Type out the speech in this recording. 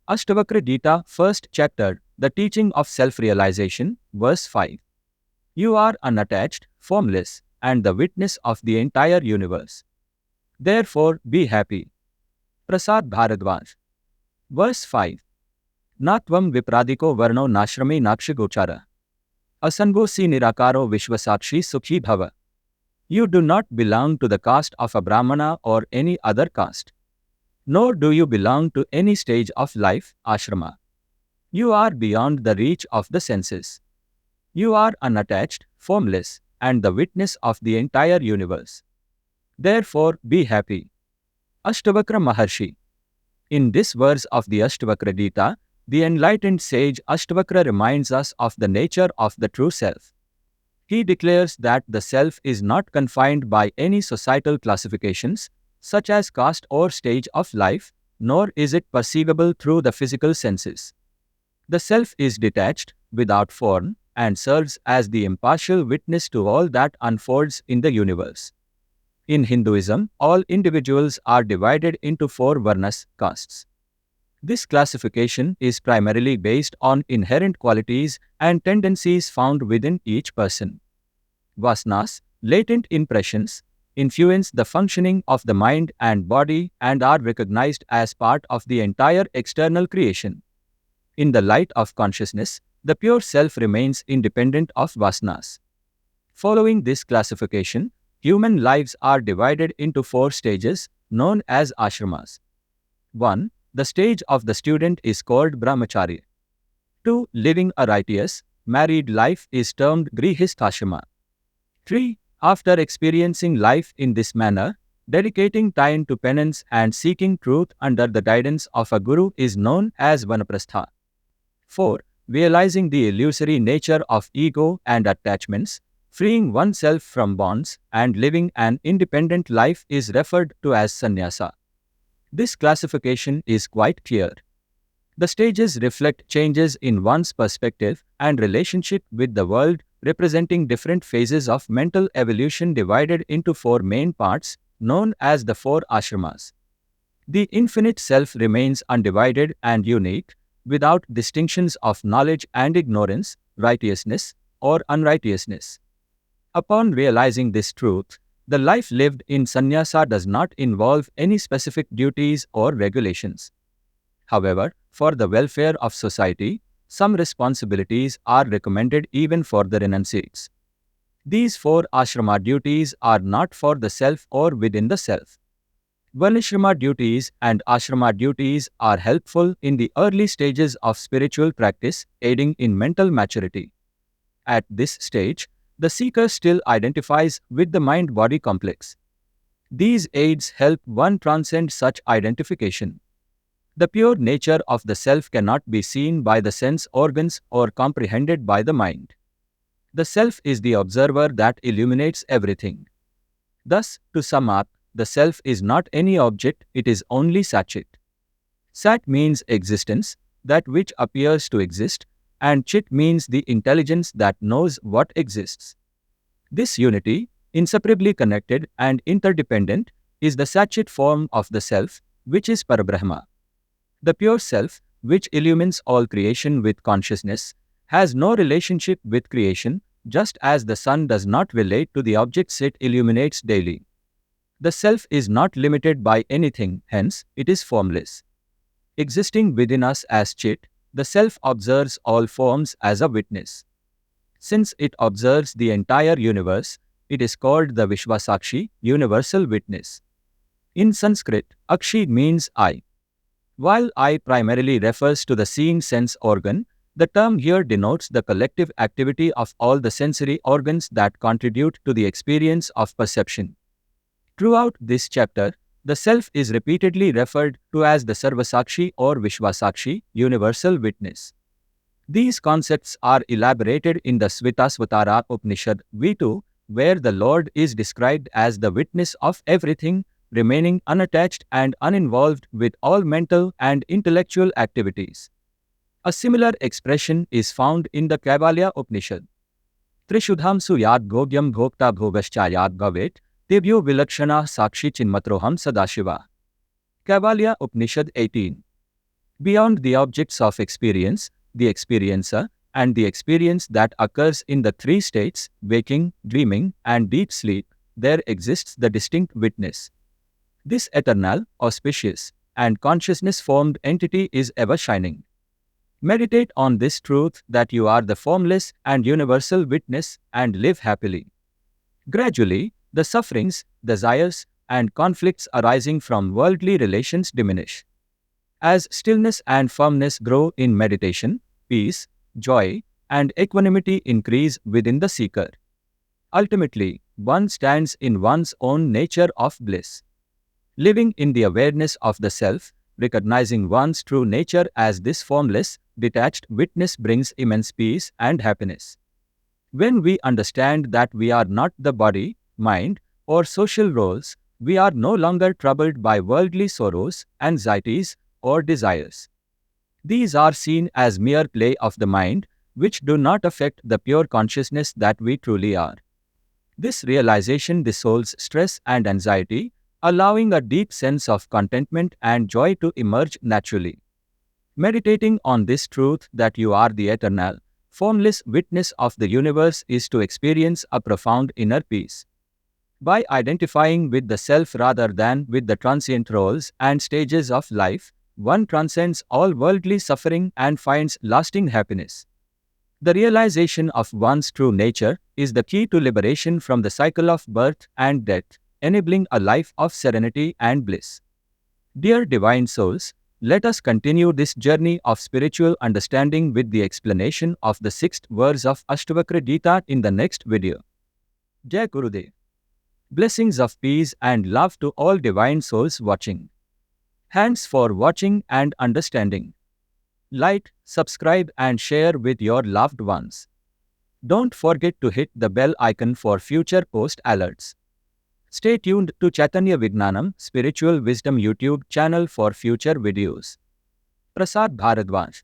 Ashtavakra Gita, first chapter, the teaching of self-realization, verse 5. You are unattached, formless, and the witness of the entire universe. Therefore, be happy. Prasad Bharadwaj. Verse 5. Natvam vipradiko varno nashrami nakshigochara. Asango si nirakaro vishwasakshi sukhi bhava. You do not belong to the caste of a Brahmana or any other caste. Nor do you belong to any stage of life, ashrama. You are beyond the reach of the senses. You are unattached, formless, and the witness of the entire universe. Therefore, be happy. Ashtavakra Maharishi. In this verse of the Ashtavakra Gita, the enlightened sage Ashtavakra reminds us of the nature of the true self. He declares that the self is not confined by any societal classifications, such as caste or stage of life, nor is it perceivable through the physical senses. The self is detached, without form, and serves as the impartial witness to all that unfolds in the universe. In Hinduism, all individuals are divided into 4 varnas, castes. This classification is primarily based on inherent qualities and tendencies found within each person. Vasanas, latent impressions, influence the functioning of the mind and body and are recognized as part of the entire external creation. In the light of consciousness, the pure self remains independent of vasanas. Following this classification, human lives are divided into 4 stages, known as ashramas. 1. The stage of the student is called brahmacharya. 2. Living a righteous, married life is termed grihastha. 3. After experiencing life in this manner, dedicating time to penance and seeking truth under the guidance of a guru is known as vanaprastha. 4. Realizing the illusory nature of ego and attachments, freeing oneself from bonds, and living an independent life is referred to as sannyasa. This classification is quite clear. The stages reflect changes in one's perspective and relationship with the world, representing different phases of mental evolution divided into 4 main parts, known as the 4 ashramas. The infinite self remains undivided and unique, without distinctions of knowledge and ignorance, righteousness or unrighteousness. Upon realizing this truth, the life lived in sannyasa does not involve any specific duties or regulations. However, for the welfare of society, some responsibilities are recommended even for the renunciates. These 4 ashrama duties are not for the self or within the self. Varnashrama duties and ashrama duties are helpful in the early stages of spiritual practice, aiding in mental maturity. At this stage, the seeker still identifies with the mind-body complex. These aids help one transcend such identification. The pure nature of the self cannot be seen by the sense organs or comprehended by the mind. The self is the observer that illuminates everything. Thus, to sum up, the self is not any object, it is only Satchit. Sat means existence, that which appears to exist, and Chit means the intelligence that knows what exists. This unity, inseparably connected and interdependent, is the Satchit form of the self, which is Parabrahma. The pure self, which illumines all creation with consciousness, has no relationship with creation, just as the sun does not relate to the objects it illuminates daily. The self is not limited by anything, hence, it is formless. Existing within us as Chit, the self observes all forms as a witness. Since it observes the entire universe, it is called the Vishwasakshi, universal witness. In Sanskrit, Akshi means eye. While eye primarily refers to the seeing sense organ, the term here denotes the collective activity of all the sensory organs that contribute to the experience of perception. Throughout this chapter, the self is repeatedly referred to as the Sarvasakshi or Vishwasakshi, universal witness. These concepts are elaborated in the Svitasvatara Upanishad V2, where the Lord is described as the witness of everything, remaining unattached and uninvolved with all mental and intellectual activities. A similar expression is found in the Kaivalya Upanishad. Trishudhamsu yad gogyam bhokta bhogascha yad bhavet, tebhyo vilakshana sakshi chinmatroham sadashiva. Kaivalya Upanishad 18. Beyond the objects of experience, the experiencer, and the experience that occurs in the three states, waking, dreaming, and deep sleep, there exists the distinct witness. This eternal, auspicious, and consciousness formed entity is ever shining. Meditate on this truth that you are the formless and universal witness and live happily. Gradually, the sufferings, desires, and conflicts arising from worldly relations diminish. As stillness and firmness grow in meditation, peace, joy, and equanimity increase within the seeker. Ultimately, one stands in one's own nature of bliss. Living in the awareness of the self, recognizing one's true nature as this formless, detached witness brings immense peace and happiness. When we understand that we are not the body, mind, or social roles, we are no longer troubled by worldly sorrows, anxieties, or desires. These are seen as mere play of the mind, which do not affect the pure consciousness that we truly are. This realization dissolves stress and anxiety, allowing a deep sense of contentment and joy to emerge naturally. Meditating on this truth that you are the eternal, formless witness of the universe is to experience a profound inner peace. By identifying with the self rather than with the transient roles and stages of life, one transcends all worldly suffering and finds lasting happiness. The realization of one's true nature is the key to liberation from the cycle of birth and death, enabling a life of serenity and bliss. Dear divine souls, let us continue this journey of spiritual understanding with the explanation of the sixth verse of Ashtavakra Gita in the next video. Jai Gurudev. Blessings of peace and love to all divine souls watching. Thanks for watching and understanding. Like, subscribe and share with your loved ones. Don't forget to hit the bell icon for future post alerts. Stay tuned to Chaitanya Vijnanam Spiritual Wisdom YouTube channel for future videos. Prasad Bharadwaj.